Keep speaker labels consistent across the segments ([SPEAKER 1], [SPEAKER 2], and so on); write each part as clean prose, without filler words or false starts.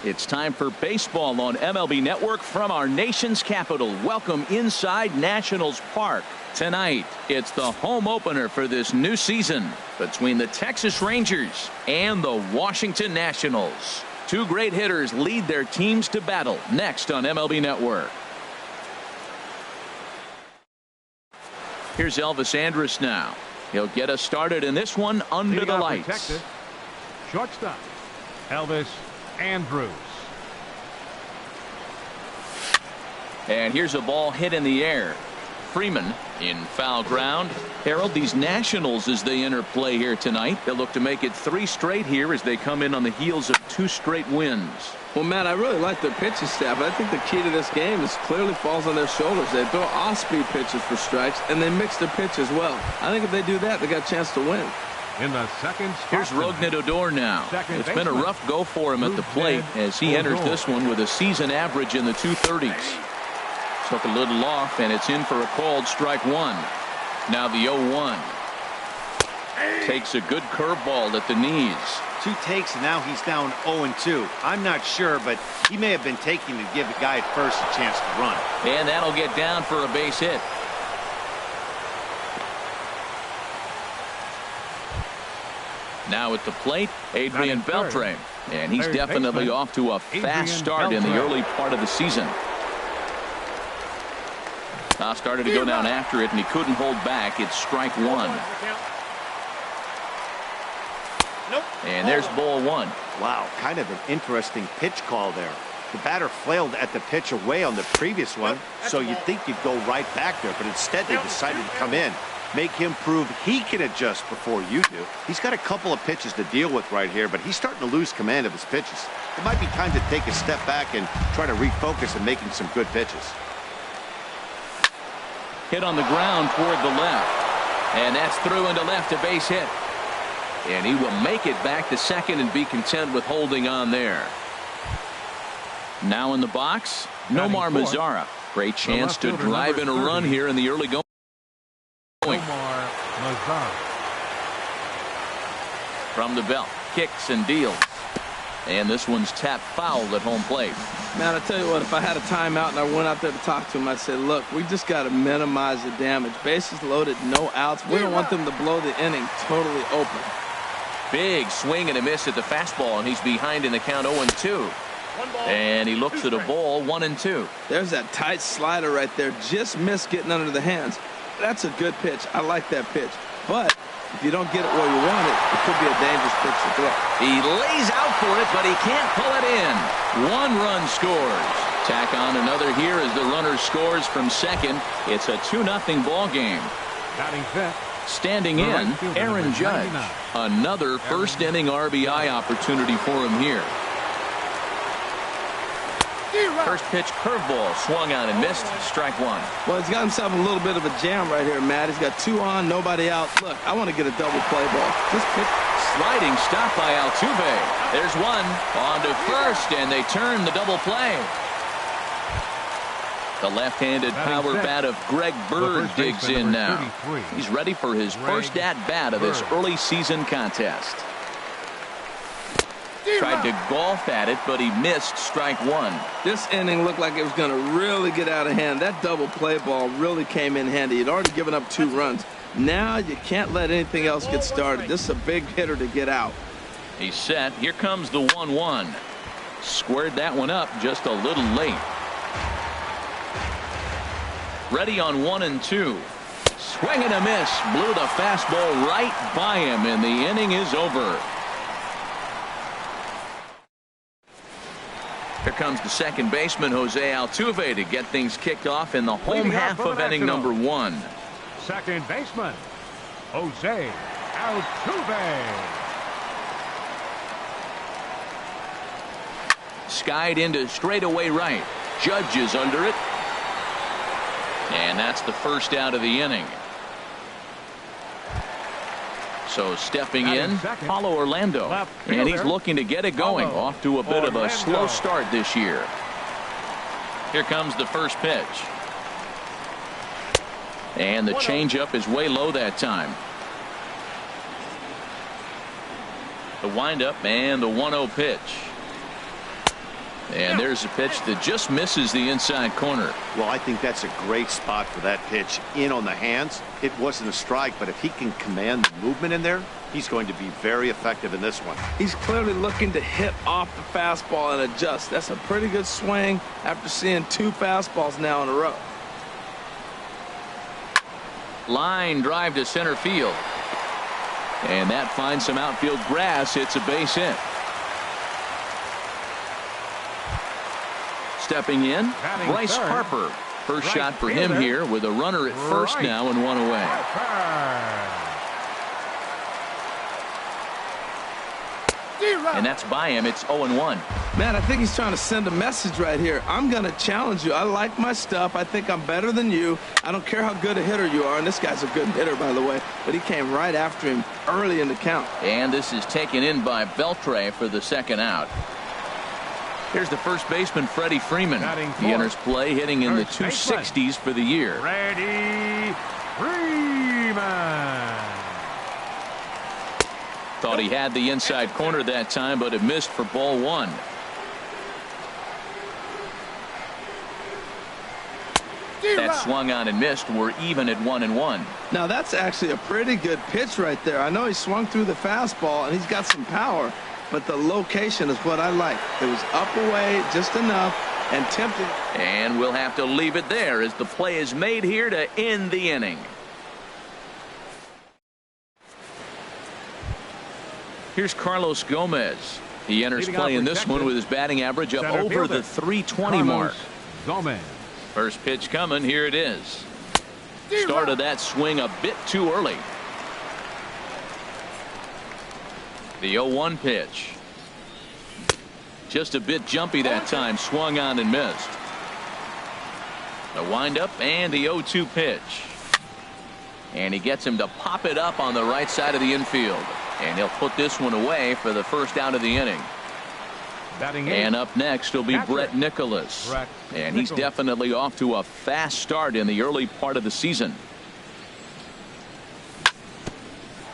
[SPEAKER 1] It's time for baseball on MLB Network from our nation's capital. Welcome inside Nationals Park. Tonight, it's the home opener for this new season between the Texas Rangers and the Washington Nationals. Two great hitters lead their teams to battle next on MLB Network. Here's Elvis Andrus now. He'll get us started in this one under the lights.
[SPEAKER 2] Texas, shortstop, Elvis Andrus.
[SPEAKER 1] And here's a ball hit in the air. Freeman in foul ground. Harold, these Nationals, as they enter play here tonight, they'll look to make it 3 straight here as they come in on the heels of 2 straight wins.
[SPEAKER 3] Well, Matt, I really like their pitching staff. I think the key to this game is clearly falls on their shoulders. They throw off-speed pitches for strikes, and they mix their pitch as well. I think if they do that, they got a chance to win.
[SPEAKER 2] In the second spot,
[SPEAKER 1] here's Rougned Odor now. It's been a rough go for him at the plate as he enters this one with a season average in the 230s. Took a little off, and it's in for a called strike one. Now the 0-1. Takes a good curveball at the knees.
[SPEAKER 4] 2 takes, and now he's down 0-2. I'm not sure, but he may have been taking to give the guy at first a chance to run.
[SPEAKER 1] And that'll get down for a base hit. Now at the plate, Adrian Beltre. And he's definitely off to a fast start in the early part of the season. Started to go down after it, and he couldn't hold back. It's strike one. And there's ball one.
[SPEAKER 4] Wow, kind of an interesting pitch call there. The batter flailed at the pitch away on the previous one, so you'd think you'd go right back there, but instead they decided to come in. Make him prove he can adjust before you do. He's got a couple of pitches to deal with right here, but he's starting to lose command of his pitches. It might be time to take a step back and try to refocus on making some good pitches.
[SPEAKER 1] Hit on the ground toward the left. And that's through into left, a base hit. And he will make it back to second and be content with holding on there. Now in the box, Nomar Mazara. Great chance to drive in a run here in the early going.
[SPEAKER 2] Nomar Mazara.
[SPEAKER 1] From the belt, kicks and deals. And this one's tapped foul at home plate.
[SPEAKER 3] Man, I tell you what, if I had a timeout and I went out there to talk to him, I'd say, look, we just got to minimize the damage. Bases loaded, no outs. We don't want them to blow the inning totally open.
[SPEAKER 1] Big swing and a miss at the fastball, and he's behind in the count 0-2. And he looks at a ball 1-2.
[SPEAKER 3] There's that tight slider right there. Just missed getting under the hands. That's a good pitch. I like that pitch. But if you don't get it where you want it, it could be a dangerous pitch to throw.
[SPEAKER 1] He lays out for it, but he can't pull it in. 1 run scores. Tack on another here as the runner scores from second. It's a 2-0 ball game.
[SPEAKER 2] Batting fifth.
[SPEAKER 1] Standing in, Aaron Judge. Another first inning RBI opportunity for him here. First pitch curveball swung on and missed. Strike one.
[SPEAKER 3] Well, he's got himself a little bit of a jam right here, Matt. He's got 2 on, nobody out. Look, I want to get a double play ball. This pitch.
[SPEAKER 1] Sliding stop by Altuve. There's one. On to first, and they turn the double play. The left-handed power bat of Greg Bird digs in now. He's ready for his first at-bat of this early season contest. Tried to golf at it, but he missed strike one.
[SPEAKER 3] This inning looked like it was going to really get out of hand. That double play ball really came in handy. He'd already given up 2 runs. Now you can't let anything else get started. This is a big hitter to get out.
[SPEAKER 1] He's set. Here comes the 1-1. Squared that one up just a little late. Ready on 1-2. Swing and a miss. Blew the fastball right by him, and the inning is over. Here comes the second baseman, Jose Altuve, to get things kicked off in the home half of inning number 1.
[SPEAKER 2] Second baseman, Jose Altuve.
[SPEAKER 1] Skied into straightaway right. Judge is under it. And that's the first out of the inning. So stepping in, Paulo Orlando. And he's looking to get it going. Off to a bit of a slow start this year. Here comes the first pitch. And the changeup is way low that time. The windup and the 1-0 pitch. And there's a pitch that just misses the inside corner.
[SPEAKER 4] Well, I think that's a great spot for that pitch. In on the hands. It wasn't a strike, but if he can command the movement in there, he's going to be very effective in this one.
[SPEAKER 3] He's clearly looking to hit off the fastball and adjust. That's a pretty good swing after seeing 2 fastballs now in a row.
[SPEAKER 1] Line drive to center field. And that finds some outfield grass. It's a base hit. Stepping in, Bryce Harper. First shot for him here with a runner at first now and 1 away. And that's by him. It's 0-1.
[SPEAKER 3] Man, I think he's trying to send a message right here. I'm going to challenge you. I like my stuff. I think I'm better than you. I don't care how good a hitter you are. And this guy's a good hitter, by the way. But he came right after him early in the count.
[SPEAKER 1] And this is taken in by Beltre for the second out. Here's the first baseman, Freddie Freeman. He enters play hitting in the 260s for the year.
[SPEAKER 2] Freddie Freeman.
[SPEAKER 1] Thought he had the inside corner that time, but it missed for ball 1. That swung on and missed. We're even at 1-1.
[SPEAKER 3] Now, that's actually a pretty good pitch right there. I know he swung through the fastball, and he's got some power. But the location is what I like. It was up away just enough and tempting.
[SPEAKER 1] And we'll have to leave it there as the play is made here to end the inning. Here's Carlos Gomez. He enters play in this one with his batting average up over the 320 mark.
[SPEAKER 2] Gomez.
[SPEAKER 1] First pitch coming. Here it is. Started that swing a bit too early. The 0-1 pitch. Just a bit jumpy that time. Swung on and missed. The windup and the 0-2 pitch. And he gets him to pop it up on the right side of the infield. And he'll put this one away for the first out of the inning. And up next will be Brett Nicholas. And he's definitely off to a fast start in the early part of the season.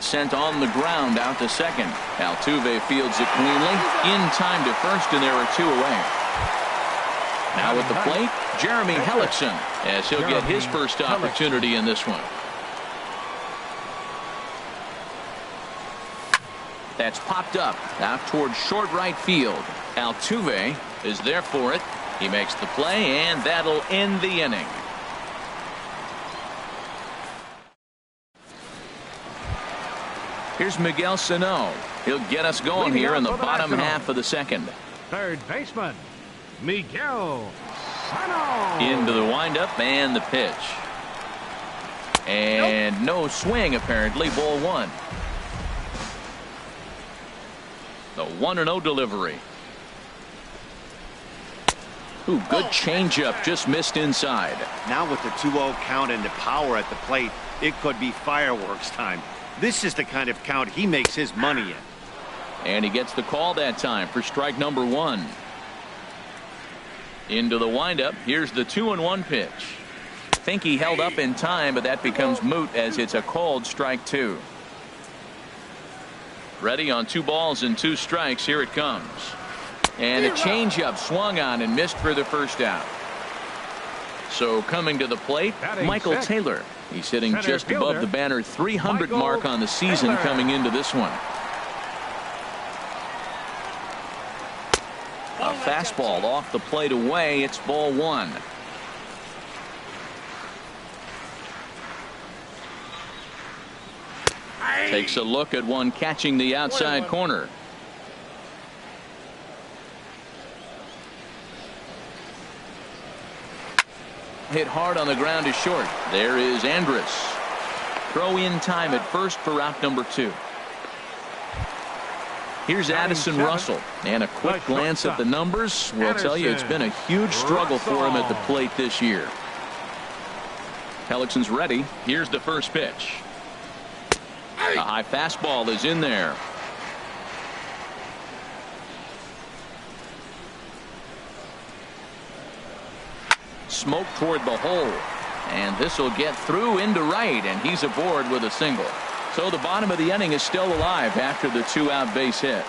[SPEAKER 1] Sent on the ground out to second. Altuve fields it cleanly. In time to first, and there are 2 away. Now at the plate, Jeremy Hellickson, as he'll get his first opportunity in this one. That's popped up out towards short right field. Altuve is there for it. He makes the play, and that'll end the inning. Here's Miguel Sano. He'll get us going here in the bottom half of the second.
[SPEAKER 2] Third baseman, Miguel Sano.
[SPEAKER 1] Into the windup and the pitch. And no swing, apparently. Ball 1. The 1-0 delivery. Ooh, good changeup, just missed inside.
[SPEAKER 4] Now with the 2-0 count and the power at the plate, it could be fireworks time. This is the kind of count he makes his money in.
[SPEAKER 1] And he gets the call that time for strike number 1. Into the windup. Here's the 2-1 pitch. Think he held up in time, but that becomes moot as it's a called strike 2. Ready on 2 balls and 2 strikes. Here it comes. And a changeup swung on and missed for the first out. So coming to the plate, Michael Taylor. He's hitting just above the banner 300 mark on the season coming into this one. A fastball off the plate away. It's ball 1. Takes a look at one catching the outside corner. Hit hard on the ground is short. There is Andrus. Throw in time at first for out number 2. Here's Addison Russell, and a quick glance at the numbers will tell you it's been a huge struggle for him at the plate this year. Hellickson's ready. Here's the first pitch. A high fastball is in there. Smoke toward the hole, and this will get through into right, and he's aboard with a single. So the bottom of the inning is still alive after the 2-out base hit.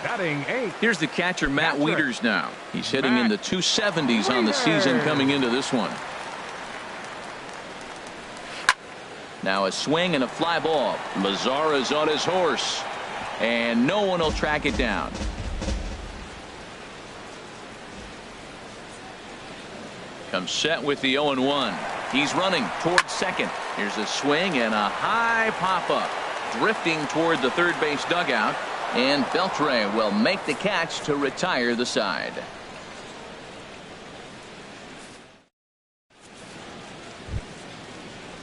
[SPEAKER 2] Batting 8th.
[SPEAKER 1] Here's the catcher, Matt Wieters now. He's hitting in the 270s on the season coming into this one. Now a swing and a fly ball. Mazara's on his horse. And no one will track it down. Comes set with the 0-1. He's running towards second. Here's a swing and a high pop-up. Drifting toward the third base dugout. And Beltre will make the catch to retire the side.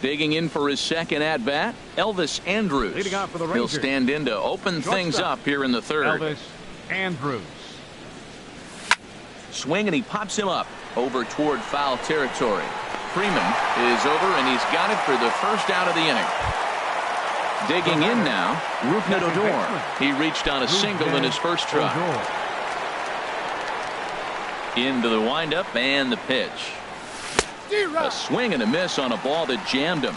[SPEAKER 1] Digging in for his second at-bat, Elvis Andrus.
[SPEAKER 2] Leading off for the
[SPEAKER 1] He'll
[SPEAKER 2] Rangers.
[SPEAKER 1] stand in to open things up here in the third.
[SPEAKER 2] Elvis Andrus.
[SPEAKER 1] Swing and he pops him up over toward foul territory. Freeman is over and he's got it for the first out of the inning. Digging in now, Rougned Odor. He reached on a single in his first try. Into the windup and the pitch. A swing and a miss on a ball that jammed him.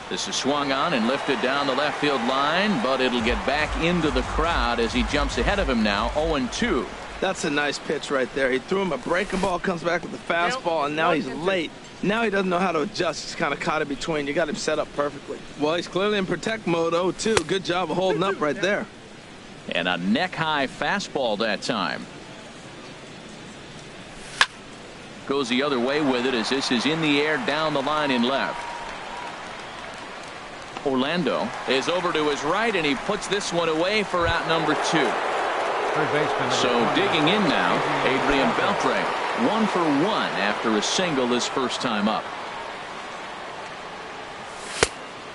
[SPEAKER 1] This is swung on and lifted down the left field line, but it'll get back into the crowd as he jumps ahead of him now. 0-2.
[SPEAKER 3] That's a nice pitch right there. He threw him a breaking ball, comes back with a fastball, and now he's late. Now he doesn't know how to adjust. He's kind of caught in between. You got him set up perfectly. Well, he's clearly in protect mode. 0-2. Good job of holding up right there.
[SPEAKER 1] And a neck-high fastball that time. Goes the other way with it as this is in the air down the line in left. Orlando is over to his right and he puts this one away for out number 2. So digging in now, Adrian Beltre, 1 for 1 after a single his first time up.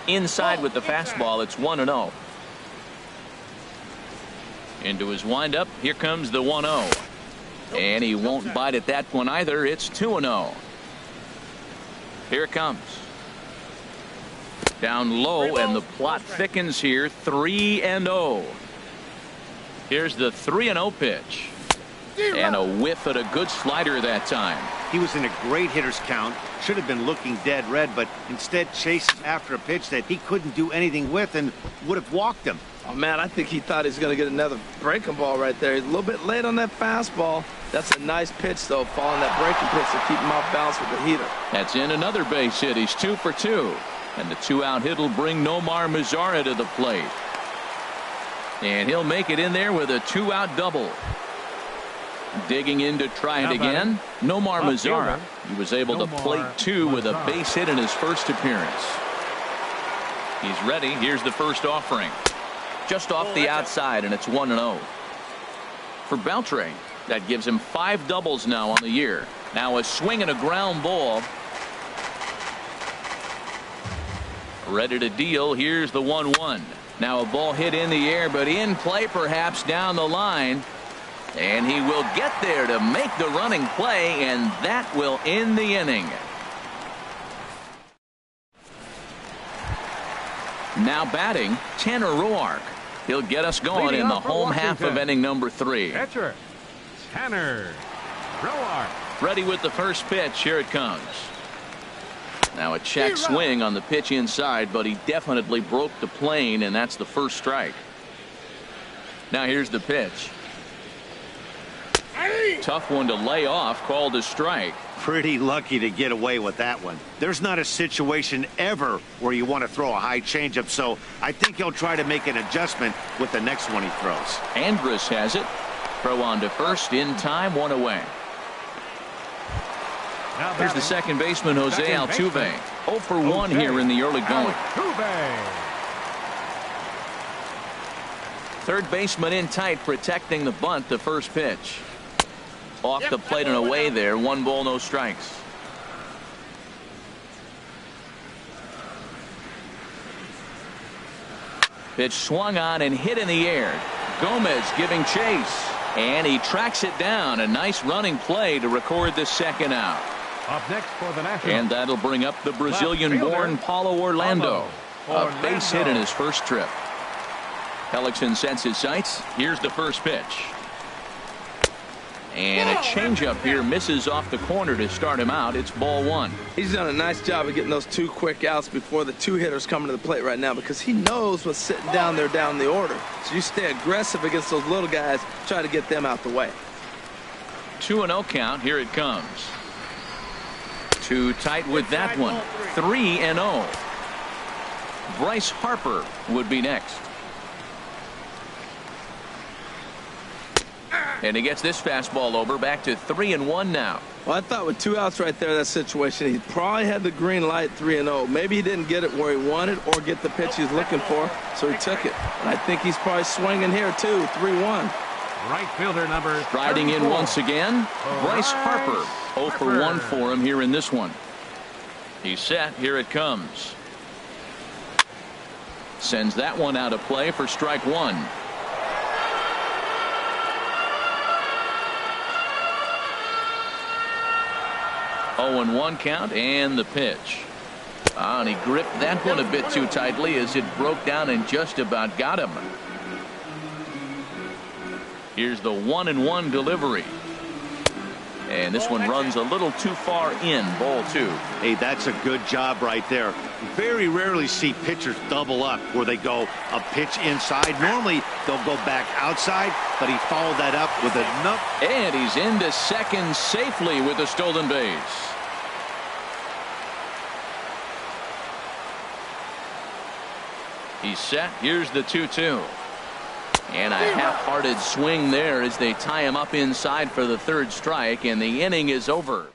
[SPEAKER 1] Inside with the fastball, it's 1-0. Into his windup, here comes the 1-0. And he won't bite at that one either. It's 2-0. Here it comes. Down low, and the plot thickens here. 3-0. Here's the 3-0 pitch. And a whiff at a good slider that time.
[SPEAKER 4] He was in a great hitter's count. Should have been looking dead red, but instead chases after a pitch that he couldn't do anything with and would have walked him.
[SPEAKER 3] Oh, man, I think he thought he was going to get another breaking ball right there. He's a little bit late on that fastball. That's a nice pitch, though, following that breaking pitch to keep him off balance with the heater.
[SPEAKER 1] That's in another base hit. He's 2 for 2. And the 2-out hit will bring Nomar Mazara to the plate. And he'll make it in there with a 2-out double. Digging in to try it again, Nomar Mazara. He was able to plate 2 with a base hit in his first appearance. He's ready. Here's the first offering. Just off the outside, and it's 1-0. For Beltre, that gives him 5 doubles now on the year. Now a swing and a ground ball. Ready to deal. Here's the 1-1. Now a ball hit in the air, but in play perhaps down the line. And he will get there to make the running play, and that will end the inning. Now batting, Tanner Roark. He'll get us going in the home half of inning number 3.
[SPEAKER 2] Catcher, Tanner Roark.
[SPEAKER 1] Ready with the first pitch. Here it comes. Now a check swing on the pitch inside, but he definitely broke the plane, and that's the first strike. Now here's the pitch. Tough one to lay off, called a strike.
[SPEAKER 4] Pretty lucky to get away with that one. There's not a situation ever where you want to throw a high changeup, so I think he'll try to make an adjustment with the next one he throws.
[SPEAKER 1] Andrus has it. Throw on to first in time, 1 away. Here's the second baseman, Jose Altuve. 0 for 1 here in the early going. Third baseman in tight, protecting the bunt, the first pitch. Off the plate and away there. 1 ball, no strikes. Pitch swung on and hit in the air. Gomez giving chase. And he tracks it down. A nice running play to record the second out.
[SPEAKER 2] Up next for the Nationals.
[SPEAKER 1] And that'll bring up the Brazilian-born Paulo Orlando. A base hit in his first trip. Hellickson sets his sights. Here's the first pitch. And a changeup here misses off the corner to start him out. It's ball one.
[SPEAKER 3] He's done a nice job of getting those 2 quick outs before the 2 hitters coming to the plate right now, because he knows what's sitting down there down the order. So you stay aggressive against those little guys, try to get them out the way.
[SPEAKER 1] 2-0 count. Here it comes. Too tight with that one. 3-0. Bryce Harper would be next. And he gets this fastball over. Back to 3-1 now.
[SPEAKER 3] Well, I thought with 2 outs right there in that situation, he probably had the green light 3-0. Maybe he didn't get it where he wanted or get the pitch he's looking for, so he took it. And I think he's probably swinging here, too. 3-1.
[SPEAKER 2] Right fielder number
[SPEAKER 1] Riding in once again, Bryce Harper. 0 for 1 for him here in this one. He's set. Here it comes. Sends that one out of play for strike one. 0-1 count, and the pitch. And he gripped that one a bit too tightly as it broke down and just about got him. Here's the 1-1 delivery. And this one runs a little too far in. Ball two.
[SPEAKER 4] Hey, that's a good job right there. Very rarely see pitchers double up where they go a pitch inside. Normally they'll go back outside, but he followed that up with enough.
[SPEAKER 1] And he's into second safely with a stolen base. He's set. Here's the 2-2. And a half-hearted swing there as they tie him up inside for the 3rd strike, and the inning is over.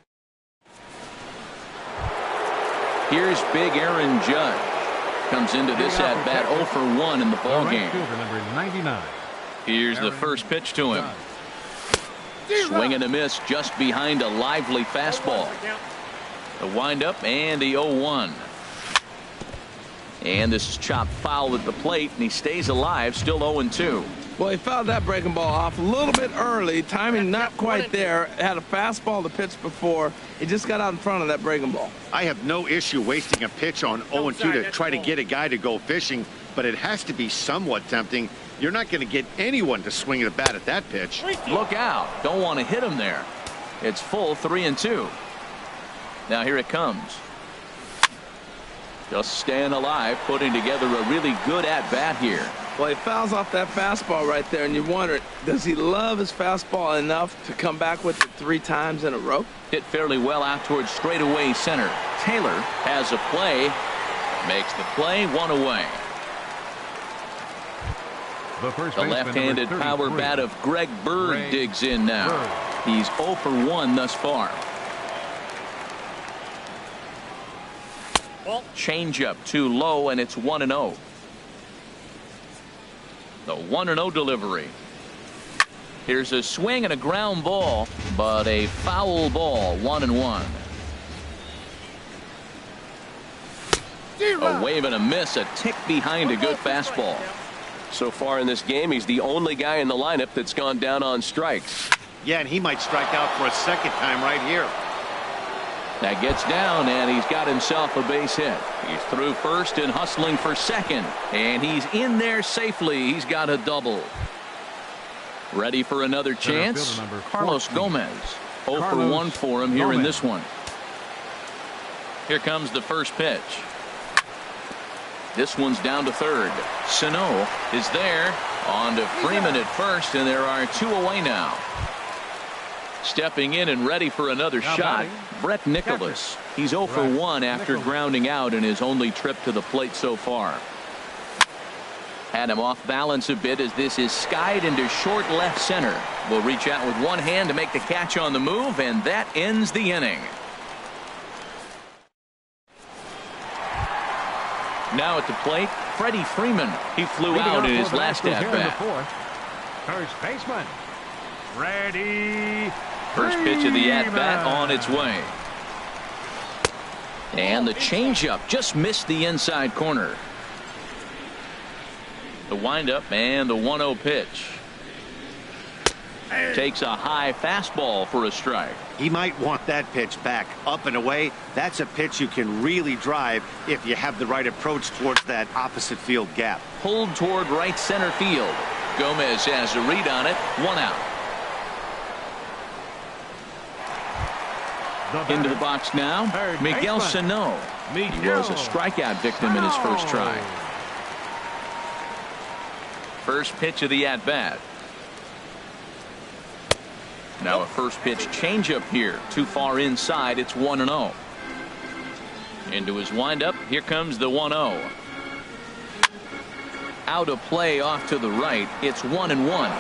[SPEAKER 1] Here's big Aaron Judge. Comes into this at-bat 0 for 1 in the ballgame.
[SPEAKER 2] Number 99.
[SPEAKER 1] Here's the first pitch to him. Swing and a miss just behind a lively fastball. The windup and the 0-1. And this is chopped foul at the plate, and he stays alive, still 0-2.
[SPEAKER 3] Well, he fouled that breaking ball off a little bit early. Timing not quite there. Had a fastball to pitch before. He just got out in front of that breaking ball.
[SPEAKER 4] I have no issue wasting a pitch on 0-2 to try to get a guy to go fishing, but it has to be somewhat tempting. You're not going to get anyone to swing a bat at that pitch.
[SPEAKER 1] Look out. Don't want to hit him there. It's full 3-2. Now here it comes. Just staying alive, putting together a really good at-bat here.
[SPEAKER 3] Well, he fouls off that fastball right there, and you wonder, does he love his fastball enough to come back with it 3 times in a row?
[SPEAKER 1] Hit fairly well out towards straightaway center. Taylor has a play. Makes the play, 1 away. The left-handed power bat of Greg Bird digs in now. He's 0 for 1 thus far. Changeup too low, and it's 1-0. The 1-0 delivery. Here's a swing and a ground ball, but a foul ball. 1-1. A wave and a miss, a tick behind a good fastball. So far in this game, he's the only guy in the lineup that's gone down on strikes.
[SPEAKER 4] Yeah, and he might strike out for a second time right here.
[SPEAKER 1] That gets down, and he's got himself a base hit. He's through first and hustling for second, and he's in there safely. He's got a double. Ready for another chance? Carlos Gomez. 0 for 1 for him here in this one. Here comes the first pitch. This one's down to third. Sano is there. On to Freeman at first, and there are 2 away now. Stepping in and ready for another shot, Brett Nicholas. He's 0 for 1 after grounding out in his only trip to the plate so far. Had him off balance a bit as this is skied into short left center. Will reach out with one hand to make the catch on the move, and that ends the inning. Now at the plate, Freddie Freeman. He flew out in his last at-bat.
[SPEAKER 2] First baseman, Freddie.
[SPEAKER 1] First pitch of the at-bat on its way. And the changeup just missed the inside corner. The windup and the 1-0 pitch. Takes a high fastball for a strike.
[SPEAKER 4] He might want that pitch back up and away. That's a pitch you can really drive if you have the right approach towards that opposite field gap.
[SPEAKER 1] Pulled toward right center field. Gomez has a read on it. 1 out. Into the box now, Miguel Sano. He was a strikeout victim in his first try. First pitch of the at-bat. Now a first pitch changeup here. Too far inside. It's 1-0. Into his windup. Here comes the 1-0. Out of play off to the right. It's 1-1.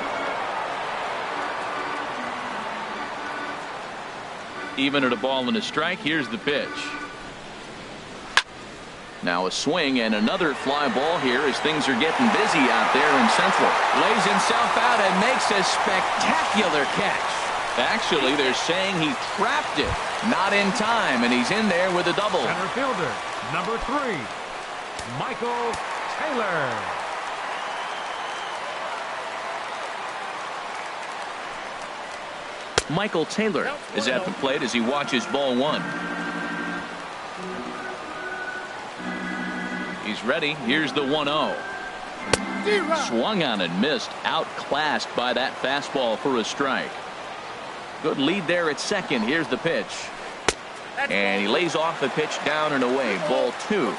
[SPEAKER 1] Even at a ball and a strike. Here's the pitch. Now a swing and another fly ball here as things are getting busy out there in Central. Lays himself out and makes a spectacular catch. Actually, they're saying he trapped it. Not in time, and he's in there with a double.
[SPEAKER 2] Center fielder, number 3, Michael Taylor.
[SPEAKER 1] Michael Taylor is at the plate as he watches ball 1. He's ready. Here's the 1-0. Swung on and missed. Outclassed by that fastball for a strike. Good lead there at second. Here's the pitch. And he lays off the pitch down and away. Ball 2.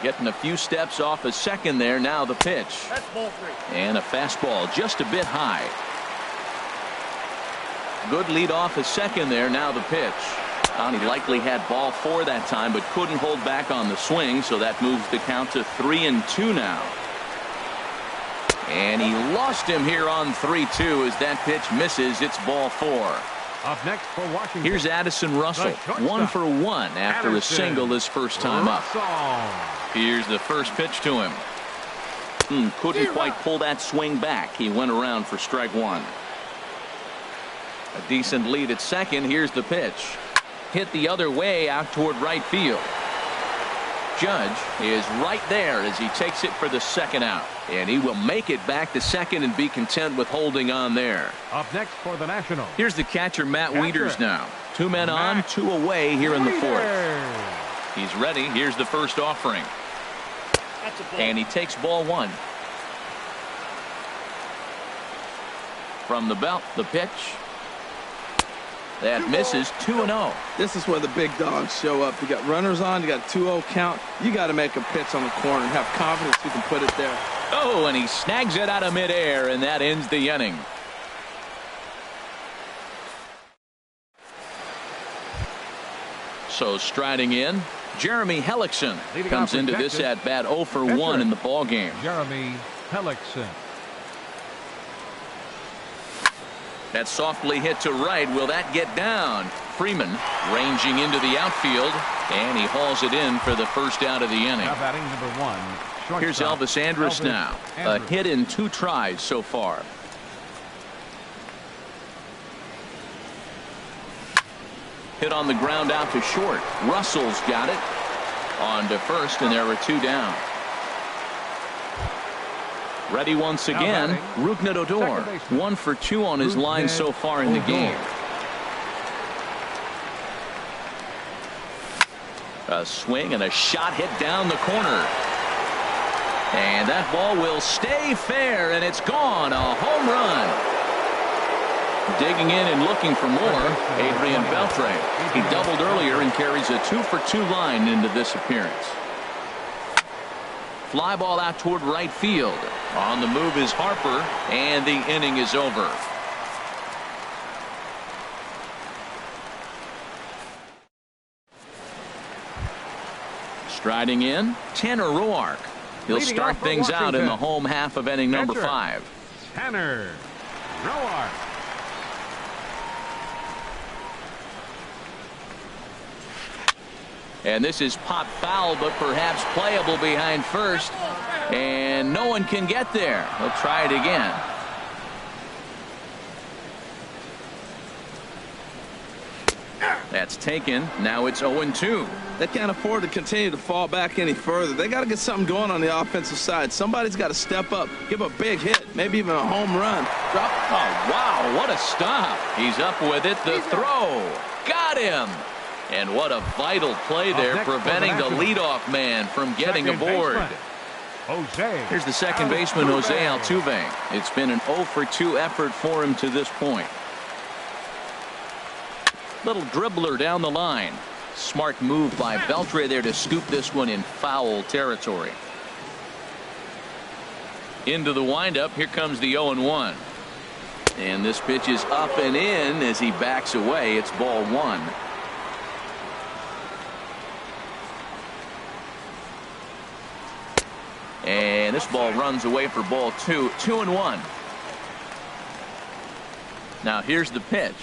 [SPEAKER 1] Getting a few steps off a second there. Now the pitch. And a fastball just a bit high. Good lead off a second there. Now the pitch. He likely had ball 4 that time, but couldn't hold back on the swing, so that moves the count to 3-2 now. And he lost him here on 3-2 as that pitch misses. It's ball 4.
[SPEAKER 2] Up next for Washington.
[SPEAKER 1] Here's Addison Russell, 1 for 1 after a single his first time up. Here's the first pitch to him. Couldn't quite pull that swing back. He went around for strike 1. A decent lead at second. Here's the pitch. Hit the other way out toward right field. Judge is right there as he takes it for the second out. And he will make it back to second and be content with holding on there.
[SPEAKER 2] Up next for the Nationals.
[SPEAKER 1] Here's the catcher, Matt Wieters now. 2 men on, 2 away here in the 4th. He's ready. Here's the first offering. And he takes ball 1. From the belt, the pitch. That misses. 2-0.
[SPEAKER 3] This is where the big dogs show up. You got runners on. You got a 2-0 count. You got to make a pitch on the corner and have confidence you can put it there.
[SPEAKER 1] Oh, and he snags it out of midair, and that ends the inning. So striding in, Jeremy Hellickson comes into this at bat 0 for 1 in the ball game.
[SPEAKER 2] Jeremy Hellickson.
[SPEAKER 1] That softly hit to right. Will that get down? Freeman ranging into the outfield, and he hauls it in for the first out of the inning.
[SPEAKER 2] Now batting number 1.
[SPEAKER 1] Here's Elvis Andrus now. A hit in 2 tries so far. Hit on the ground out to short. Russell's got it. On to first, and there are 2 down. Ready once again, Rougned Odor. 1 for 2 on his line so far in the game. A swing and a shot hit down the corner. And that ball will stay fair, and it's gone. A home run. Digging in and looking for more, Adrian Beltre. He doubled earlier and carries a 2 for 2 line into this appearance. Fly ball out toward right field. On the move is Harper, and the inning is over. Striding in, Tanner Roark. He'll start things out in the home half of inning number 5.
[SPEAKER 2] Tanner Roark.
[SPEAKER 1] And this is pop foul, but perhaps playable behind first. And no one can get there. He'll try it again. That's taken. Now it's 0-2.
[SPEAKER 3] They can't afford to continue to fall back any further. They got to get something going on the offensive side. Somebody's got to step up, give a big hit, maybe even a home run. Drop.
[SPEAKER 1] Oh, wow, what a stop. He's up with it. The throw. Got him. And what a vital play there, preventing the leadoff man from getting aboard. Here's the second baseman, Jose Altuve. It's been an 0 for 2 effort for him to this point. Little dribbler down the line. Smart move by Beltre there to scoop this one in foul territory. Into the windup. Here comes the 0-1. And this pitch is up and in as he backs away. It's ball one. And this ball runs away for ball two. 2-1. Now here's the pitch.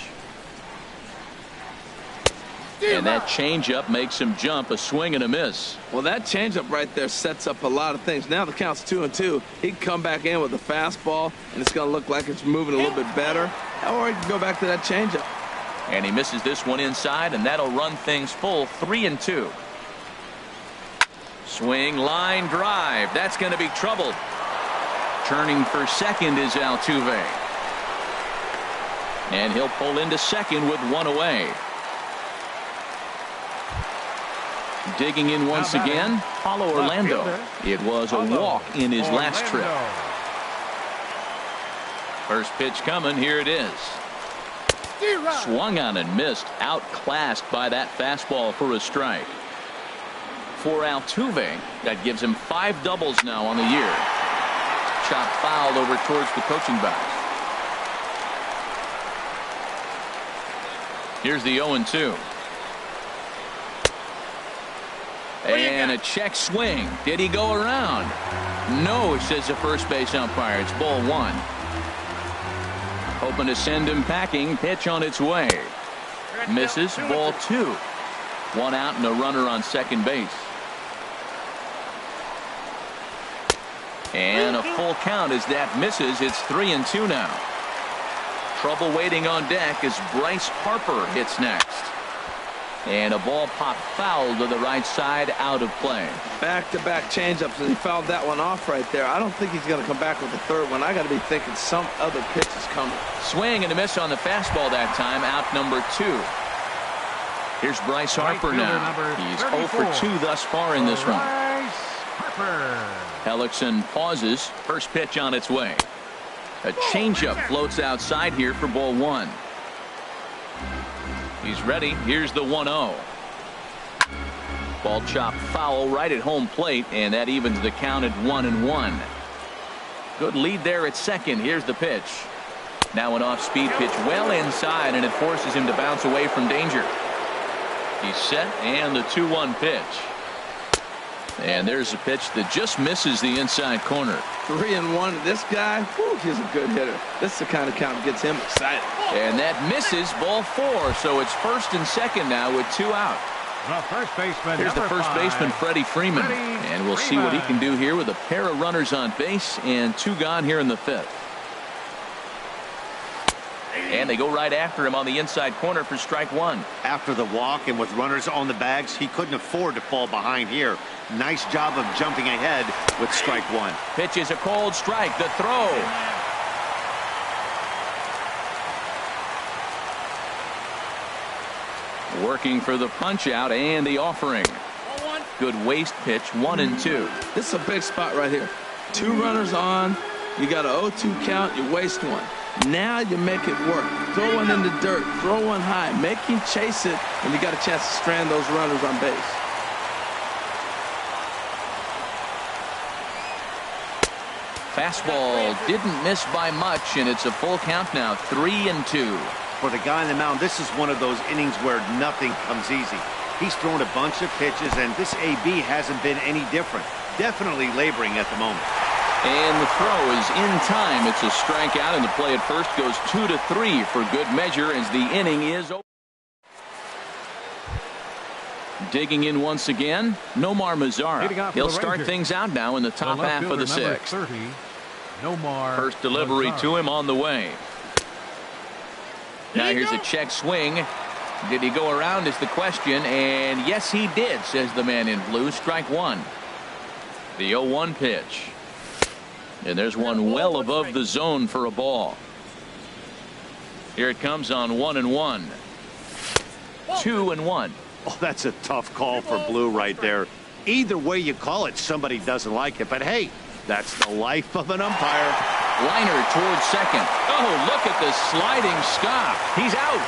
[SPEAKER 1] And that changeup makes him jump. A swing and a miss.
[SPEAKER 3] Well, that changeup right there sets up a lot of things. Now the count's 2-2. He can come back in with a fastball, and it's going to look like it's moving a little bit better. Or he can go back to that changeup.
[SPEAKER 1] And he misses this one inside, and that'll run things full. 3-2. Swing, line drive. That's going to be trouble. Turning for second is Altuve. And he'll pull into second with one away. Digging in once again, Paulo Orlando. It was a walk in his last trip. First pitch coming. Here it is. Swung on and missed. Outclassed by that fastball for a strike. For Altuve, that gives him 5 doubles now on the year. Chop fouled over towards the coaching box. Here's the 0-2. And a check swing. Did he go around? No, says the first base umpire. It's ball one. Hoping to send him packing. Pitch on its way. Misses. Ball two. One out and a runner on second base. And a full count as that misses. It's 3-2 now. Trouble waiting on deck as Bryce Harper hits next. And a ball popped foul to the right side, out of play.
[SPEAKER 3] Back-to-back changeups, and he fouled that one off right there. I don't think he's going to come back with the third one. I got to be thinking some other pitch is coming.
[SPEAKER 1] Swing and a miss on the fastball that time. Out number 2. Here's Bryce Harper now. He's 0 for 2 thus far in this run. Hellickson pauses. First pitch on its way. A changeup floats outside here for ball one. He's ready. Here's the 1-0. Ball chopped foul right at home plate, and that evens the count at 1-1. Good lead there at second. Here's the pitch. Now an off-speed pitch well inside, and it forces him to bounce away from danger. He's set, and the 2-1 pitch. And there's a pitch that just misses the inside corner.
[SPEAKER 3] 3-1. This guy, whew, he's a good hitter. This is the kind of count that gets him excited.
[SPEAKER 1] And that misses, ball 4. So it's first and second now with 2 out.
[SPEAKER 2] The first baseman.
[SPEAKER 1] Here's the first baseman, Freddie Freeman. And we'll see what he can do here with a pair of runners on base and 2 gone here in the 5th. And they go right after him on the inside corner for strike 1.
[SPEAKER 4] After the walk and with runners on the bags, he couldn't afford to fall behind here. Nice job of jumping ahead with strike 1.
[SPEAKER 1] Pitch is a cold strike. The throw. Working for the punch out and the offering. Good waist pitch. 1-2.
[SPEAKER 3] This is a big spot right here. 2 runners on. You got an 0-2 count. You waste one. Now you make it work. Throw one in the dirt. Throw one high. Make him chase it, and you got a chance to strand those runners on base.
[SPEAKER 1] Fastball didn't miss by much, and it's a full count now. 3-2.
[SPEAKER 4] For the guy on the mound, this is one of those innings where nothing comes easy. He's thrown a bunch of pitches, and this AB hasn't been any different. Definitely laboring at the moment.
[SPEAKER 1] And the throw is in time. It's a strikeout, and the play at first goes 2-3 for good measure as the inning is over. Digging in once again, Nomar Mazara. He'll start things out now in the top half of the 6th. First delivery to him on the way. Now here's a check swing. Did he go around is the question, and yes he did, says the man in blue. Strike 1. The 0-1 pitch. And there's one well above the zone for a ball. Here it comes on 1-1. 2-1.
[SPEAKER 4] Oh, that's a tough call for Blue right there. Either way you call it, somebody doesn't like it. But hey, that's the life of an umpire.
[SPEAKER 1] Liner towards second. Oh, look at the sliding stop. He's out.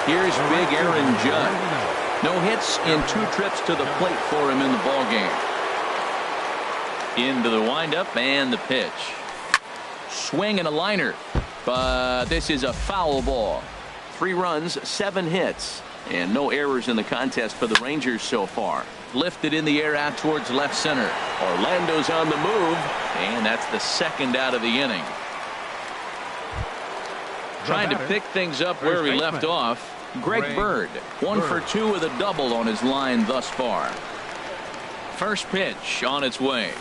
[SPEAKER 1] Here's big Aaron Judge. No hits in 2 trips to the plate for him in the ballgame. Into the windup and the pitch. Swing and a liner. But this is a foul ball. 3 runs, 7 hits. And no errors in the contest for the Rangers so far. Lifted in the air out towards left center. Orlando's on the move. And that's the 2nd out of the inning. Trying to pick things up where he left off. Greg Bird, 1 for 2 with a double on his line thus far. First pitch on its way.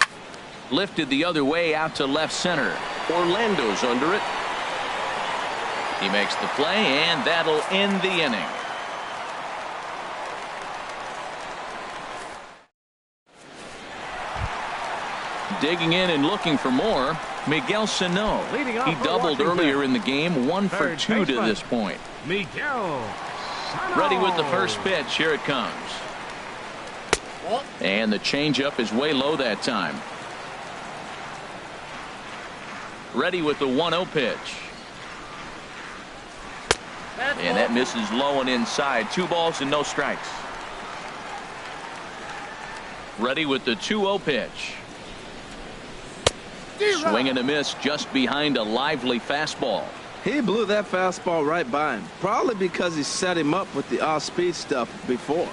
[SPEAKER 1] Lifted the other way out to left center. Orlando's under it. He makes the play, and that'll end the inning. Digging in and looking for more, Miguel Sano. He doubled earlier in the game, 1 for 2 to this point.
[SPEAKER 2] Miguel Sano.
[SPEAKER 1] Ready with the first pitch. Here it comes. And the changeup is way low that time. Ready with the 1-0 pitch. And that misses low and inside. 2 balls and no strikes. Ready with the 2-0 pitch. Swing and a miss just behind a lively fastball.
[SPEAKER 3] He blew that fastball right by him. Probably because he set him up with the off-speed stuff before.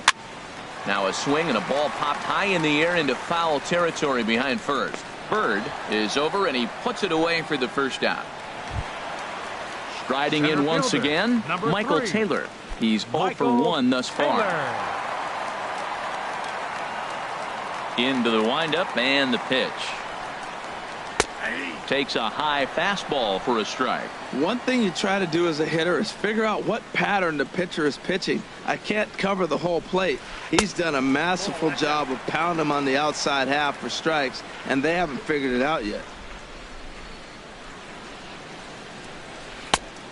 [SPEAKER 1] Now a swing and a ball popped high in the air into foul territory behind first. Bird is over and he puts it away for the first out. Striding in once again, Michael Taylor. He's 0 for 1 thus far. Into the windup and the pitch. Takes a high fastball for a strike.
[SPEAKER 3] One thing you try to do as a hitter is figure out what pattern the pitcher is pitching. I can't cover the whole plate. He's done a masterful job of pounding him on the outside half for strikes, and they haven't figured it out yet.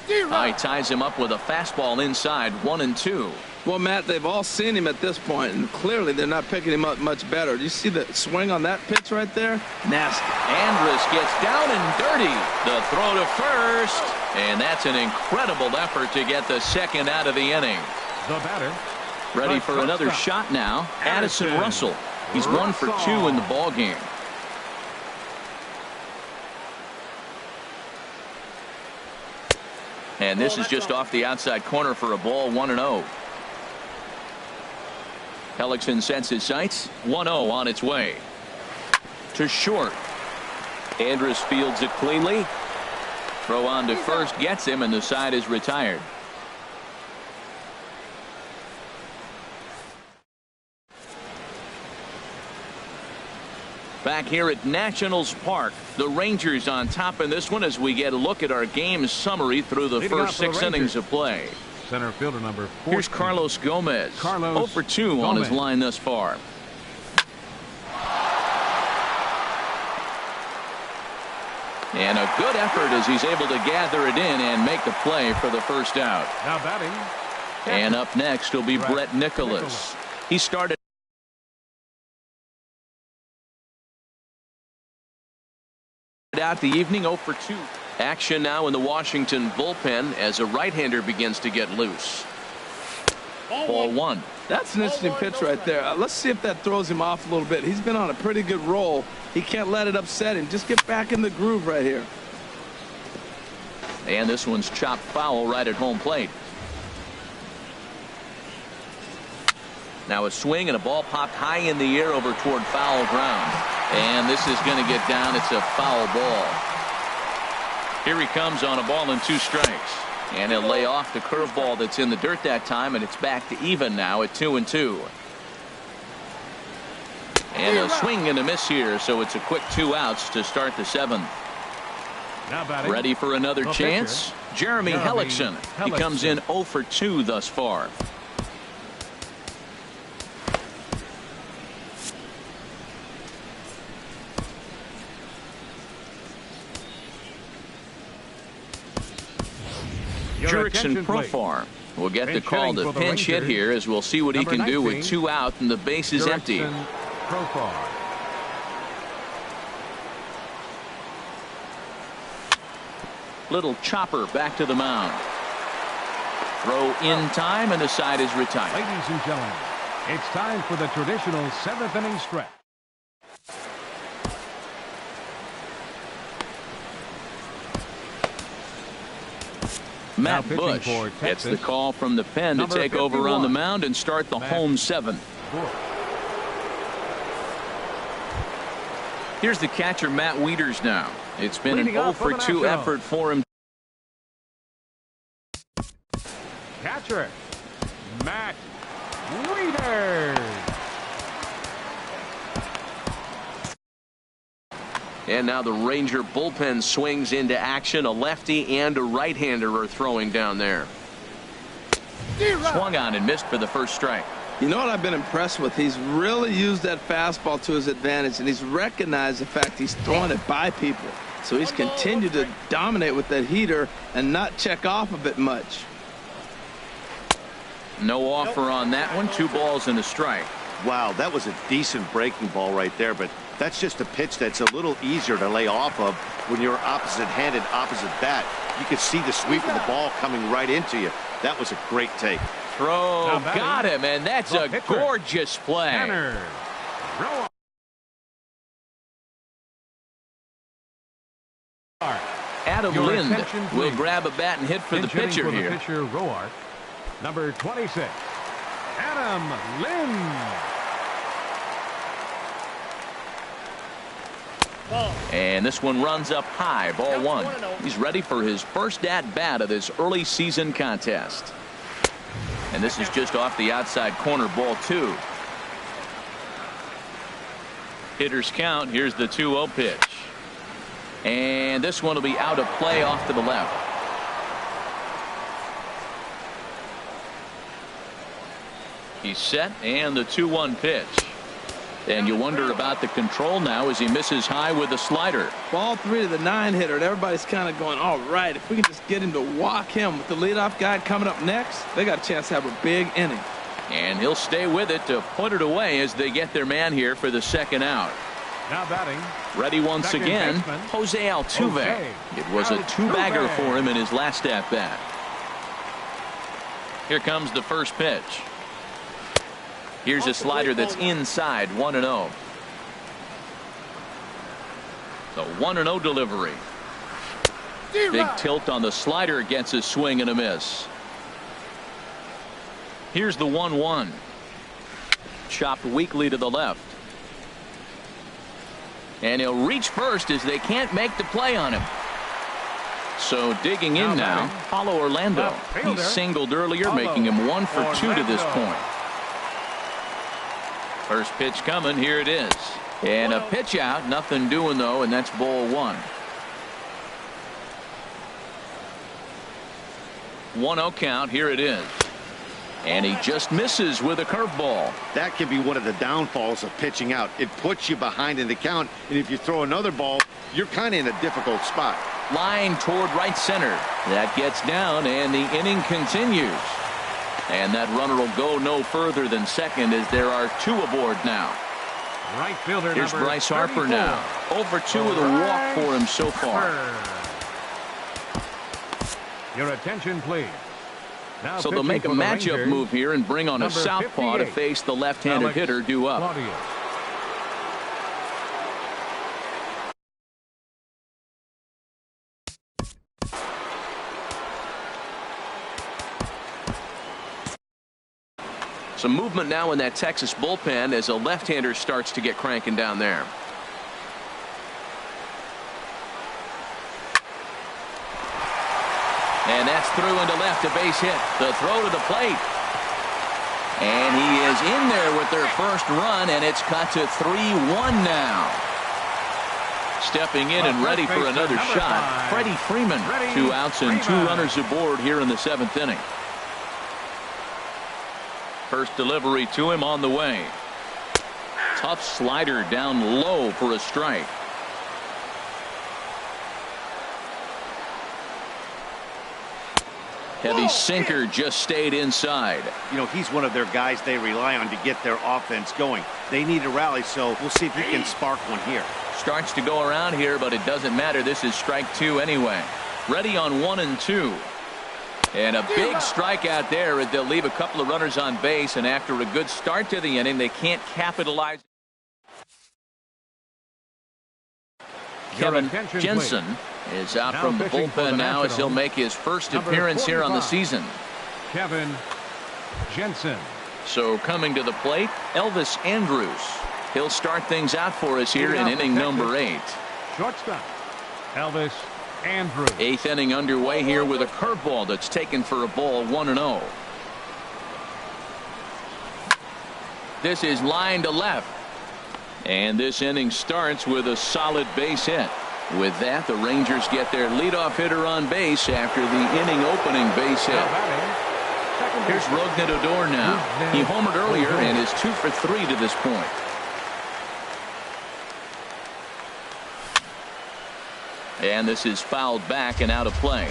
[SPEAKER 1] He ties him up with a fastball inside, 1-2.
[SPEAKER 3] Well, Matt, they've all seen him at this point, and clearly they're not picking him up much better. Do you see the swing on that pitch right there? Nasty.
[SPEAKER 1] Andrus gets down and dirty. The throw to first, and that's an incredible effort to get the 2nd out of the inning.
[SPEAKER 2] The batter.
[SPEAKER 1] Ready for another shot now. Addison Russell. He's 1 for 2 in the ball game. And this is just off the outside corner for a ball, 1-0. Hellickson sets his sights. 1-0 on its way. To short. Andrus fields it cleanly. Throw on to first gets him, and the side is retired. Back here at Nationals Park, the Rangers on top in this one as we get a look at our game summary through the first 6 innings of play.
[SPEAKER 2] Center fielder number 14.
[SPEAKER 1] Here's Carlos Gomez. 0 for 2 on his line thus far. And a good effort as he's able to gather it in and make the play for the first out.
[SPEAKER 2] Now batting.
[SPEAKER 1] And up next will be Brett Nicholas. He started out the evening 0 for 2. Action now in the Washington bullpen as a right-hander begins to get loose. Ball 1.
[SPEAKER 3] That's an interesting pitch right there. Let's see if that throws him off a little bit. He's been on a pretty good roll. He can't let it upset him. Just get back in the groove right here.
[SPEAKER 1] And this one's chopped foul right at home plate. Now a swing and a ball popped high in the air over toward foul ground. And this is going to get down. It's a foul ball. Here he comes on a ball and 2 strikes. And he'll lay off the curveball that's in the dirt that time, and it's back to even now at 2-2. And a swing and a miss here, so it's a quick 2 outs to start the 7th. Ready for another chance? Jeremy Hellickson. He comes in 0 for 2 thus far. Jurickson Profar will get the call to pinch hit here as we'll see what he can do with 2 out and the base is empty. Little chopper back to the mound. Throw in time, and the side is retired.
[SPEAKER 2] Ladies and gentlemen, it's time for the traditional 7th inning stretch.
[SPEAKER 1] Matt Bush gets the call from the pen to take over on the mound and start the home 7th. Here's the catcher, Matt Wieters, now. It's been an 0 for 2 effort for him.
[SPEAKER 2] Catcher, Matt Wieters.
[SPEAKER 1] And now the Ranger bullpen swings into action. A lefty and a right-hander are throwing down there. Swung on and missed for the first strike.
[SPEAKER 3] You know what I've been impressed with? He's really used that fastball to his advantage, and he's recognized the fact he's throwing it by people. So he's continued to dominate with that heater and not check off a bit much.
[SPEAKER 1] No offer on that one. 2 balls and a strike.
[SPEAKER 4] Wow, that was a decent breaking ball right there, but that's just a pitch that's a little easier to lay off of when you're opposite-handed, opposite bat. You could see the sweep of the ball coming right into you. That was a great take.
[SPEAKER 1] Throw, got him, and that's a gorgeous play. Adam Lind will grab a bat and hit for the pitcher here.
[SPEAKER 2] Number 26, Adam Lind.
[SPEAKER 1] And this one runs up high, ball 1. He's ready for his first at-bat of this early season contest. And this is just off the outside corner, ball 2. Hitters count. Here's the 2-0 pitch. And this one will be out of play off to the left. He's set, and the 2-1 pitch. And you wonder about the control now as he misses high with the slider.
[SPEAKER 3] Ball 3 to the 9-hitter, and everybody's kind of going, all right, if we can just get him to walk him with the leadoff guy coming up next, they got a chance to have a big inning.
[SPEAKER 1] And he'll stay with it to put it away as they get their man here for the second out.
[SPEAKER 2] Now batting.
[SPEAKER 1] Ready once again, Jose Altuve. It was a 2-bagger for him in his last at-bat. Here comes the first pitch. Here's a slider that's inside, 1-0. The 1-0 delivery. Big tilt on the slider, gets a swing and a miss. Here's the 1-1. Chopped weakly to the left. And he'll reach first as they can't make the play on him. So digging in now, Paulo Orlando. He singled earlier, making him 1 for 2 to this point. First pitch coming. Here it is. And a pitch out. Nothing doing, though, and that's ball 1. 1-0 count. Here it is. And he just misses with a curveball.
[SPEAKER 4] That can be one of the downfalls of pitching out. It puts you behind in the count, and if you throw another ball, you're kind of in a difficult spot.
[SPEAKER 1] Line toward right center. That gets down, and the inning continues. And that runner will go no further than second as there are 2 aboard now.
[SPEAKER 2] Right fielder.
[SPEAKER 1] Here's Bryce Harper now. 0 for 2 with a walk for him so far.
[SPEAKER 2] Your attention, please. Now
[SPEAKER 1] so they'll make a matchup move here and bring on a southpaw to face the left-handed hitter due up.
[SPEAKER 2] Claudius.
[SPEAKER 1] Some movement now in that Texas bullpen as a left-hander starts to get cranking down there. And that's through into left, a base hit. The throw to the plate. And he is in there with their first run, and it's cut to 3-1 now. Stepping in and ready for another shot, Freddie Freeman. 2 outs and 2 runners aboard here in the 7th inning. First delivery to him on the way. Tough slider down low for a strike. Heavy sinker just stayed inside.
[SPEAKER 4] You know, he's one of their guys they rely on to get their offense going. They need a rally, so we'll see if he can spark one here.
[SPEAKER 1] Starts to go around here, but it doesn't matter. This is strike 2 anyway. Ready on 1 and 2. And a big strikeout there. They'll leave a couple of runners on base, and after a good start to the inning, they can't capitalize. Kevin Jensen is out from the bullpen now as he'll make his first appearance here on the season.
[SPEAKER 2] Kevin Jensen.
[SPEAKER 1] So coming to the plate, Elvis Andrus. He'll start things out for us here in inning number 8.
[SPEAKER 2] Shortstop, Elvis Andrus.
[SPEAKER 1] 8th inning underway here with a curveball that's taken for a ball, 1-0. This is line to left. And this inning starts with a solid base hit. With that, the Rangers get their leadoff hitter on base after the inning opening base hit. Here's Rougned Odor now. He homered earlier and is 2 for 3 to this point. And this is fouled back and out of play.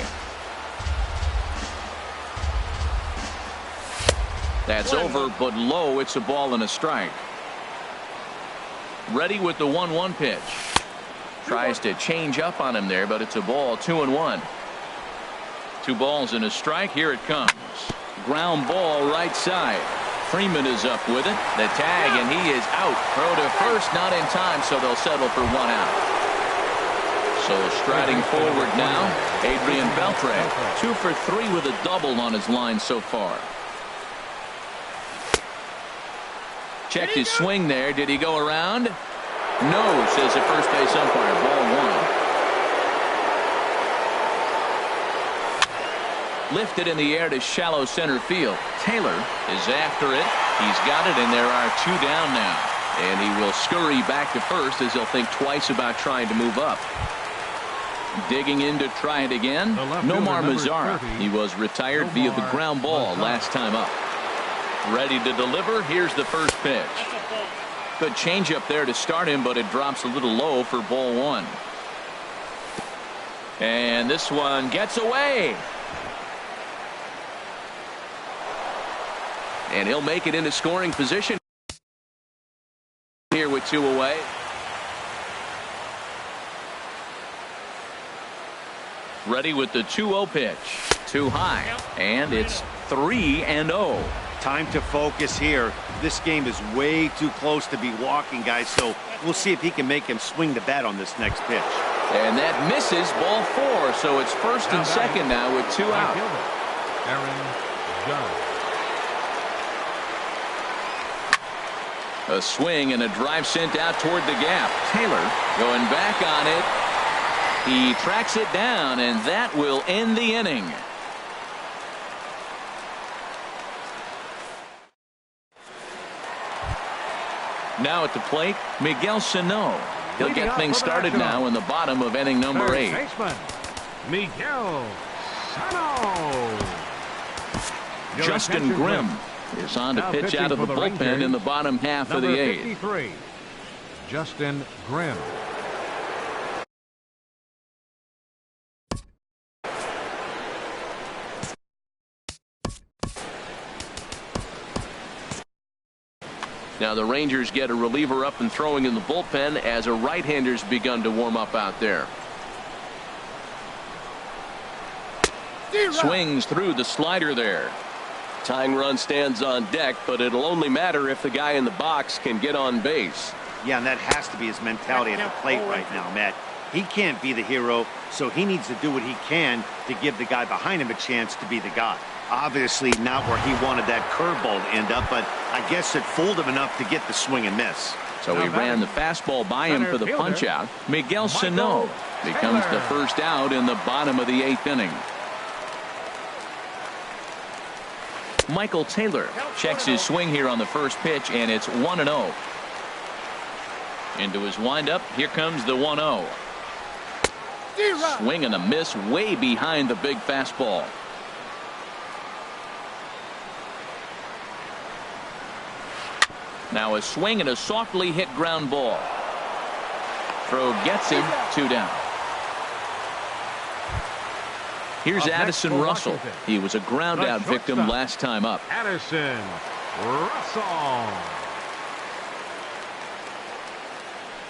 [SPEAKER 1] That's over, but low. It's a ball and a strike. Ready with the 1-1 pitch. Tries to change up on him there, but it's a ball, 2-1. 2 balls and a strike. Here it comes. Ground ball right side. Freeman is up with it. The tag, and he is out. Throw to first, not in time, so they'll settle for 1 out. So striding forward now, Adrian Beltre. 2 for 3 with a double on his line so far. Checked his swing there. Did he go around? No, says the first base umpire. Ball 1. Lifted in the air to shallow center field. Taylor is after it. He's got it, and there are 2 down now. And he will scurry back to first as he'll think twice about trying to move up. Digging in to try it again. Nomar Mazara. He was retired via the ground ball last time up. Ready to deliver. Here's the first pitch. Good changeup there to start him, but it drops a little low for ball 1. And this one gets away. And he'll make it into scoring position here with 2 away. Ready with the 2-0 pitch. Too high. And it's 3-0.
[SPEAKER 4] Time to focus here. This game is way too close to be walking, guys, so we'll see if he can make him swing the bat on this next pitch.
[SPEAKER 1] And that misses, ball 4, so it's first and second now with 2 out.
[SPEAKER 2] Aaron Judge.
[SPEAKER 1] A swing and a drive sent out toward the gap. Taylor going back on it. He tracks it down, and that will end the inning. Now at the plate, Miguel Sano. He'll get things started now in the bottom of inning number 8.
[SPEAKER 2] Miguel Sano.
[SPEAKER 1] Justin Grimm is on to pitch out of the bullpen in the bottom half of the 8th.
[SPEAKER 2] Justin Grimm.
[SPEAKER 1] Now the Rangers get a reliever up and throwing in the bullpen as a right-hander's begun to warm up out there. Swings through the slider there. Tying run stands on deck, but it'll only matter if the guy in the box can get on base.
[SPEAKER 4] Yeah, and that has to be his mentality at the plate right now, Matt. He can't be the hero, so he needs to do what he can to give the guy behind him a chance to be the guy. Obviously not where he wanted that curveball to end up, but I guess it fooled him enough to get the swing and miss.
[SPEAKER 1] So he ran the fastball by him for the punch out. Miguel Sano becomes the first out in the bottom of the 8th inning. Michael Taylor checks his swing here on the first pitch, and it's 1-0. Into his windup. Here comes the 1-0. Swing and a miss way behind the big fastball. Now a swing and a softly hit ground ball. Throw gets him. 2 down. Here's Addison Russell. He was a ground out victim last time up.
[SPEAKER 2] Addison Russell.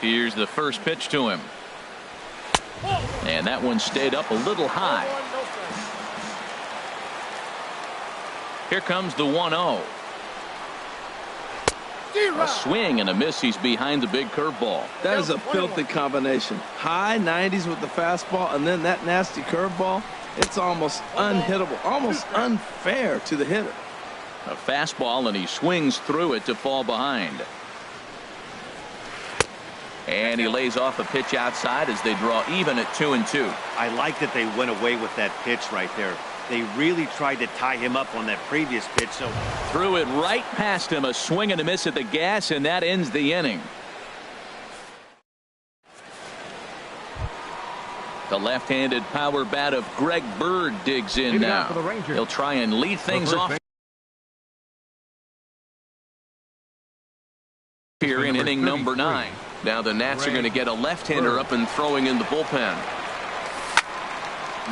[SPEAKER 1] Here's the first pitch to him. And that one stayed up a little high. Here comes the 1-0. A swing and a miss. He's behind the big curveball.
[SPEAKER 3] That is a filthy combination. High 90s with the fastball and then that nasty curveball. It's almost unhittable, almost unfair to the hitter.
[SPEAKER 1] A fastball, and he swings through it to fall behind. And he lays off a pitch outside as they draw even at 2-2.
[SPEAKER 4] I like that they went away with that pitch right there. They really tried to tie him up on that previous pitch. So
[SPEAKER 1] threw it right past him. A swing and a miss at the gas, and that ends the inning. The left-handed power bat of Greg Bird digs in now. He'll try and lead things off here in inning number 9. Now the Nats are going to get a left-hander up and throwing in the bullpen.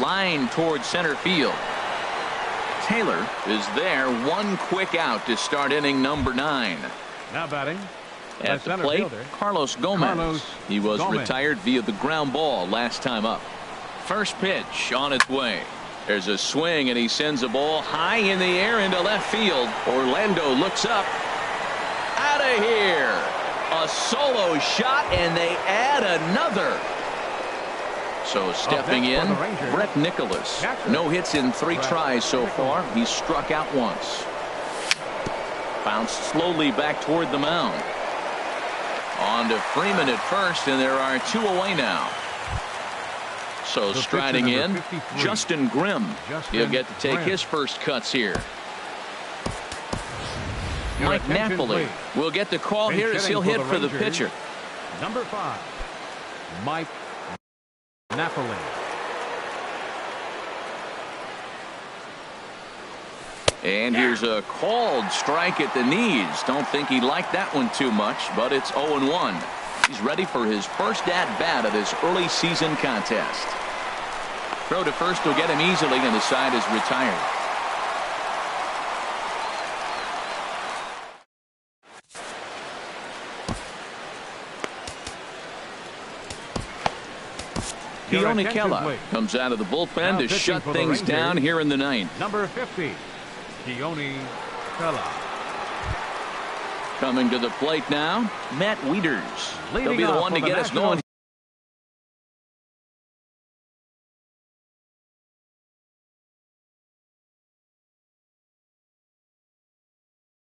[SPEAKER 1] Line towards center field. Taylor is there. One quick out to start inning number 9.
[SPEAKER 2] Now batting
[SPEAKER 1] at the plate, Carlos Gomez. He was retired via the ground ball last time up. First pitch on its way. There's a swing, and he sends a ball high in the air into left field. Orlando looks up. Out of here. A solo shot, and they add another. So stepping in, Brett Nicholas. No hits in 3 tries so far. He's struck out once. Bounced slowly back toward the mound. On to Freeman at first, and there are 2 away now. So striding in, Justin Grimm. He'll get to take his first cuts here. Mike Napoli will get the call here as he'll hit for the pitcher.
[SPEAKER 2] Number 5, Mike Napoli.
[SPEAKER 1] And here's a called strike at the knees. Don't think he liked that one too much, but it's 0-1. He's ready for his first at-bat of this early season contest. Throw to first will get him easily, and the side is retired. Keone Kela comes out of the bullpen to shut things down here in the 9th.
[SPEAKER 2] Number 50, Keone Kela.
[SPEAKER 1] Coming to the plate now, Matt Wieters. He'll be the one to get us going.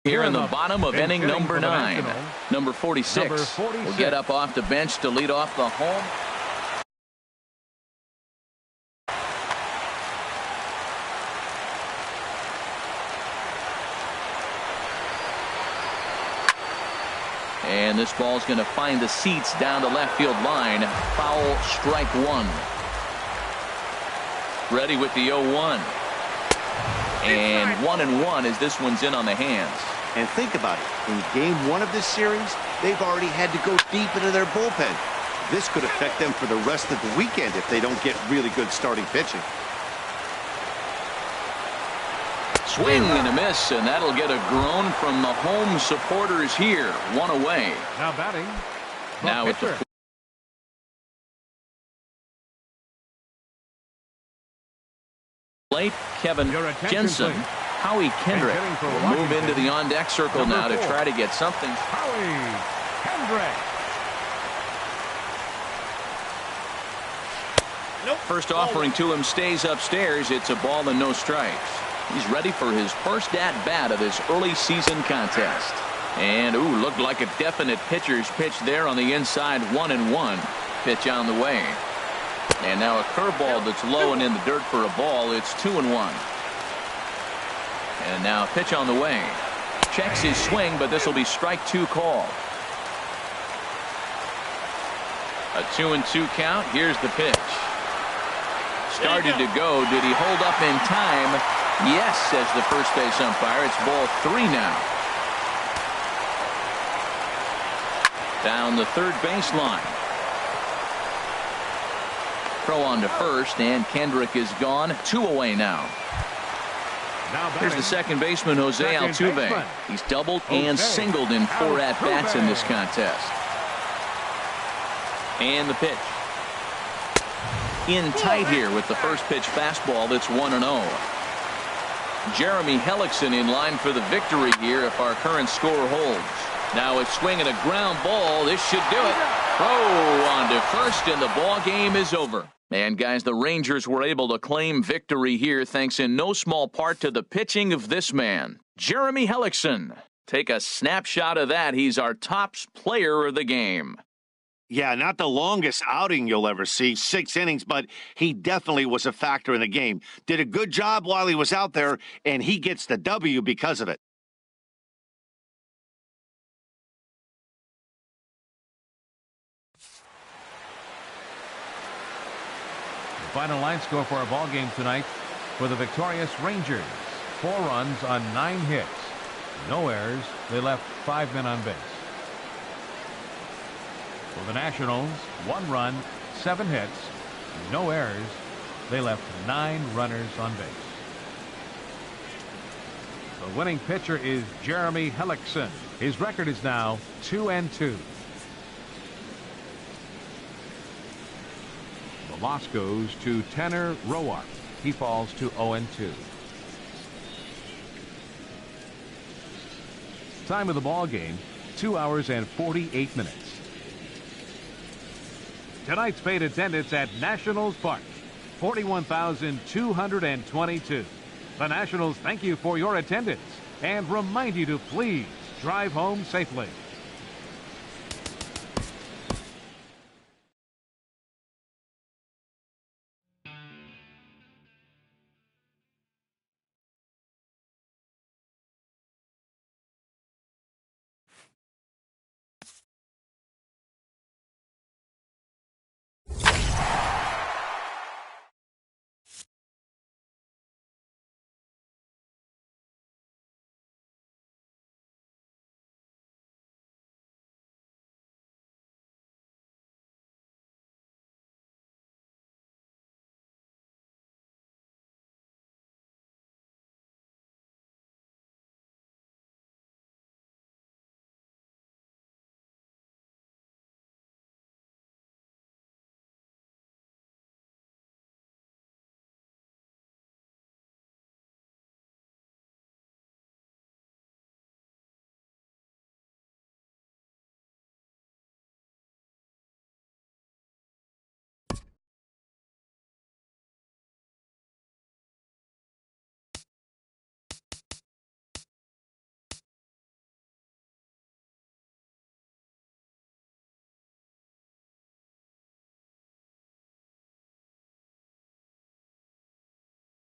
[SPEAKER 1] Here in the bottom of inning number 9. Number 46 will get up off the bench to lead off the home. And this ball's going to find the seats down the left field line. Foul, strike 1. Ready with the 0-1. And 1-1 as this one's in on the hands.
[SPEAKER 4] And think about it. In game 1 of this series, they've already had to go deep into their bullpen. This could affect them for the rest of the weekend if they don't get really good starting pitching.
[SPEAKER 1] Swing and a miss, and that'll get a groan from the home supporters here. 1 away.
[SPEAKER 2] Now batting.
[SPEAKER 1] Now it's the plate, Kevin Jensen. Howie Kendrick will move into the on-deck circle now to try to get something.
[SPEAKER 2] Howie Kendrick.
[SPEAKER 1] First offering to him stays upstairs. It's a ball and no strikes. He's ready for his first at-bat of this early season contest. And, ooh, looked like a definite pitcher's pitch there on the inside. 1-1. Pitch on the way. And now a curveball that's low and in the dirt for a ball. It's 2-1. And now a pitch on the way. Checks his swing, but this will be strike 2 call. A 2-2 count. Here's the pitch. Started to go. Did he hold up in time? Yes, says the first base umpire. It's ball 3 now. Down the third baseline. Throw on to first, and Kendrick is gone. 2 away now. Here's the second baseman, Jose Altuve. He's doubled and singled in 4 at-bats in this contest. And the pitch. In tight here with the first pitch fastball. That's 1-0. Jeremy Hellickson in line for the victory here if our current score holds. Now a swing and a ground ball. This should do it. Throw on to first, and the ball game is over. And guys, the Rangers were able to claim victory here thanks in no small part to the pitching of this man, Jeremy Hellickson. Take a snapshot of that. He's our top player of the game.
[SPEAKER 4] Yeah, not the longest outing you'll ever see, 6 innings, but he definitely was a factor in the game. Did a good job while he was out there, and he gets the W because of it.
[SPEAKER 2] The final line score for our ball game tonight for the victorious Rangers. 4 runs on 9 hits. No errors. They left 5 men on base. For the Nationals, 1 run, 7 hits, no errors. They left 9 runners on base. The winning pitcher is Jeremy Hellickson. His record is now 2-2. The loss goes to Tanner Roark. He falls to 0-2. Time of the ball game, 2 hours and 48 minutes. Tonight's paid attendance at Nationals Park, 41,222. The Nationals thank you for your attendance and remind you to please drive home safely.